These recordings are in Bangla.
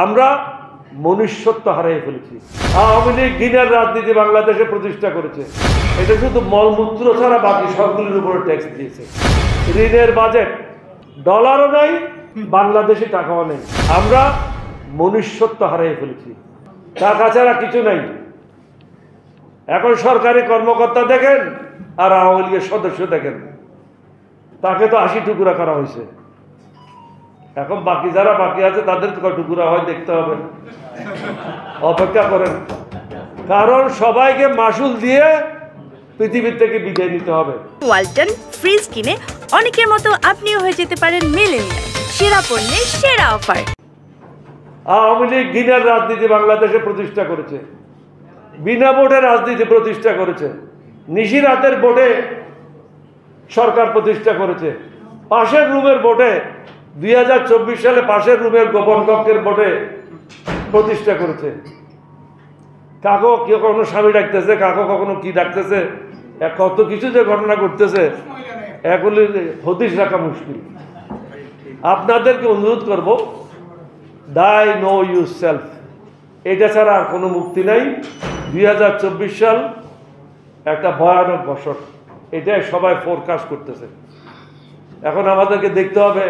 আমরা মনুষ্যত্ব হারিয়ে ফেলেছি। আওয়ামী লীগ ঘৃণার রাজনীতি বাংলাদেশে প্রতিষ্ঠা করেছে। এটা শুধু মলমূত্র ছাড়া বাকি সবগুলির উপরে ট্যাক্স দিয়েছে। ঋণের বাজেট, ডলারও নাই, বাংলাদেশে টাকাও নেই। আমরা মনুষ্যত্ব হারিয়ে ফেলেছি। টাকা ছাড়া কিছু নাই। এখন সরকারি কর্মকর্তা দেখেন আর আওয়ামী লীগের সদস্য দেখেন, তাকে তো 80 টুকরা করা হয়েছে। এখন বাকি যারা বাকি আছে তাদের কয় টুকরা হয় দেখতে হবে, অপেক্ষা করেন। কারণ সবাইকে মাসুল দিয়ে পৃথিবীর থেকে বিদায় নিতে হবে। ওয়ালটন ফ্রিজ কিনে অনেকের মতো আপনিও হয়ে যেতে পারেন মিলেনিয়াল। সেরা পণ্যের সেরা অফার। আওয়ামী লীগ ঘৃণার রাজনীতি বাংলাদেশে প্রতিষ্ঠা করেছে, বিনা ভোটে রাজনীতি প্রতিষ্ঠা করেছে, নিশিরাতের ভোটে সরকার প্রতিষ্ঠা করেছে, পাশের রুমের ভোটে 2024 সালে পাশের রুমের গোপন কক্ষের ভোটে প্রতিষ্ঠা করেছে। কাকো কেউ কখনো স্বামী ডাকতেছে, কাকো কখনো কি ডাকতেছে, কত কিছু যে ঘটনা ঘটতেছে এগুলি হদিশ রাখা মুশকিল। আপনাদেরকে অনুরোধ করব, ডাই নো ইউর সেলফ, এটা ছাড়া আর কোনো মুক্তি নাই। 2024 সাল একটা ভয়ানক বছর, এটাই সবাই ফোরকাস্ট করতেছে। এখন আমাদেরকে দেখতে হবে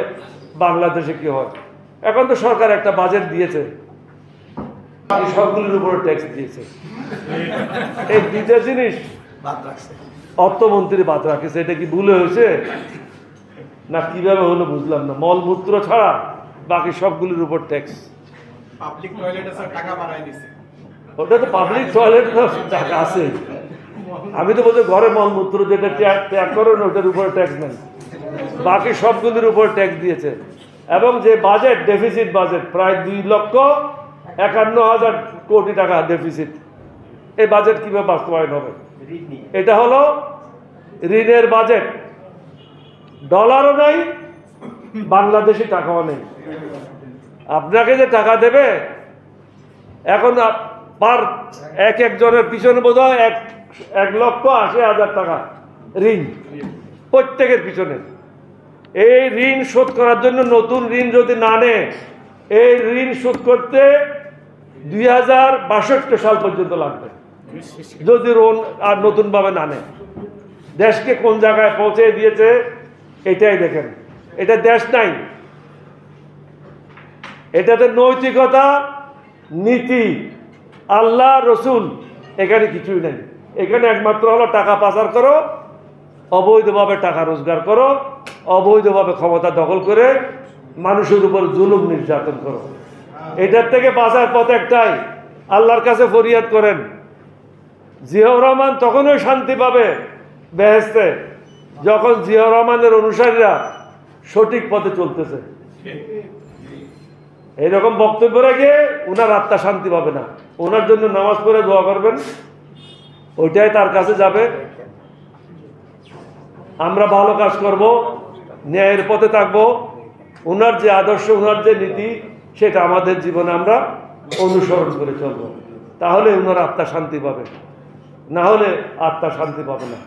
বাংলাদেশে কি হয়। এখন তো সরকার একটা বাজেট দিয়েছে, সবগুলির উপরে ট্যাক্স দিয়েছে। এই দুইটা জিনিস অর্থমন্ত্রী বাদ রাখেছে। এটা কি ভুলে হয়েছে না কিভাবে হলো বুঝলাম না। মলমূত্র ছাড়া বাকি সবগুলির উপর ট্যাক্স। ওটা তো পাবলিক টয়লেট টাকা আছে। আমি তো বলছি ঘরে মলমূত্র যেটা ত্যাগ করেন ওটার উপরে ট্যাক্স নেই, বাকি সবগুলির উপর ট্যাক্স দিয়েছে। এবং যে বাজেট, ডেফিসিট বাজেট প্রায় 2,51,000 কোটি টাকা ডেফিসিট। এই বাজেট কিভাবে বাস্তবায়ন হবে? এটা হলো ঋণের বাজেট, ডলারও নাই, বাংলাদেশি টাকাও নেই। আপনাকে যে টাকা দেবে এখন পার একজনের পিছনে বোধ হয় 1,80,000 টাকা ঋণ প্রত্যেকের পিছনে। এই ঋণ শোধ করার জন্য নতুন ঋণ যদি না নেয়, এই ঋণ শোধ করতে 2062 সাল পর্যন্ত লাগবে যদি ঋণ আর নতুনভাবে না নেয়। দেশকে কোন জায়গায় পৌঁছে দিয়েছে এটাই দেখেন। এটা দেশ নাই, এটাতে নৈতিকতা, নীতি, আল্লাহ, রসুল এখানে কিছুই নেই। এখানে একমাত্র হলো টাকা পাচার করো, অবৈধভাবে টাকা রোজগার করো, অবৈধভাবে ক্ষমতা দখল করে মানুষের উপর জুলুম নির্যাতন করো। এটার থেকে বাঁচার পথ একটাই, আল্লাহর কাছে ফরিয়াদ করেন। জিয়াউর রহমান তখনই শান্তি পাবে বেহেশতে যখন জিয়াউর রহমানের অনুসারীরা সঠিক পথে চলতেছে। এইরকম বক্তব্য রেখে ওনার আত্মা শান্তি পাবে না। ওনার জন্য নামাজ পড়ে দোয়া করবেন, ওইটাই তার কাছে যাবে। আমরা ভালো কাজ করব, ন্যায়ের পথে থাকবো। ওনার যে আদর্শ, ওনার যে নীতি, সেটা আমাদের জীবনে আমরা অনুসরণ করে চলব। তাহলে ওনার আত্মা শান্তি পাবে, না হলে আত্মা শান্তি পাবে না।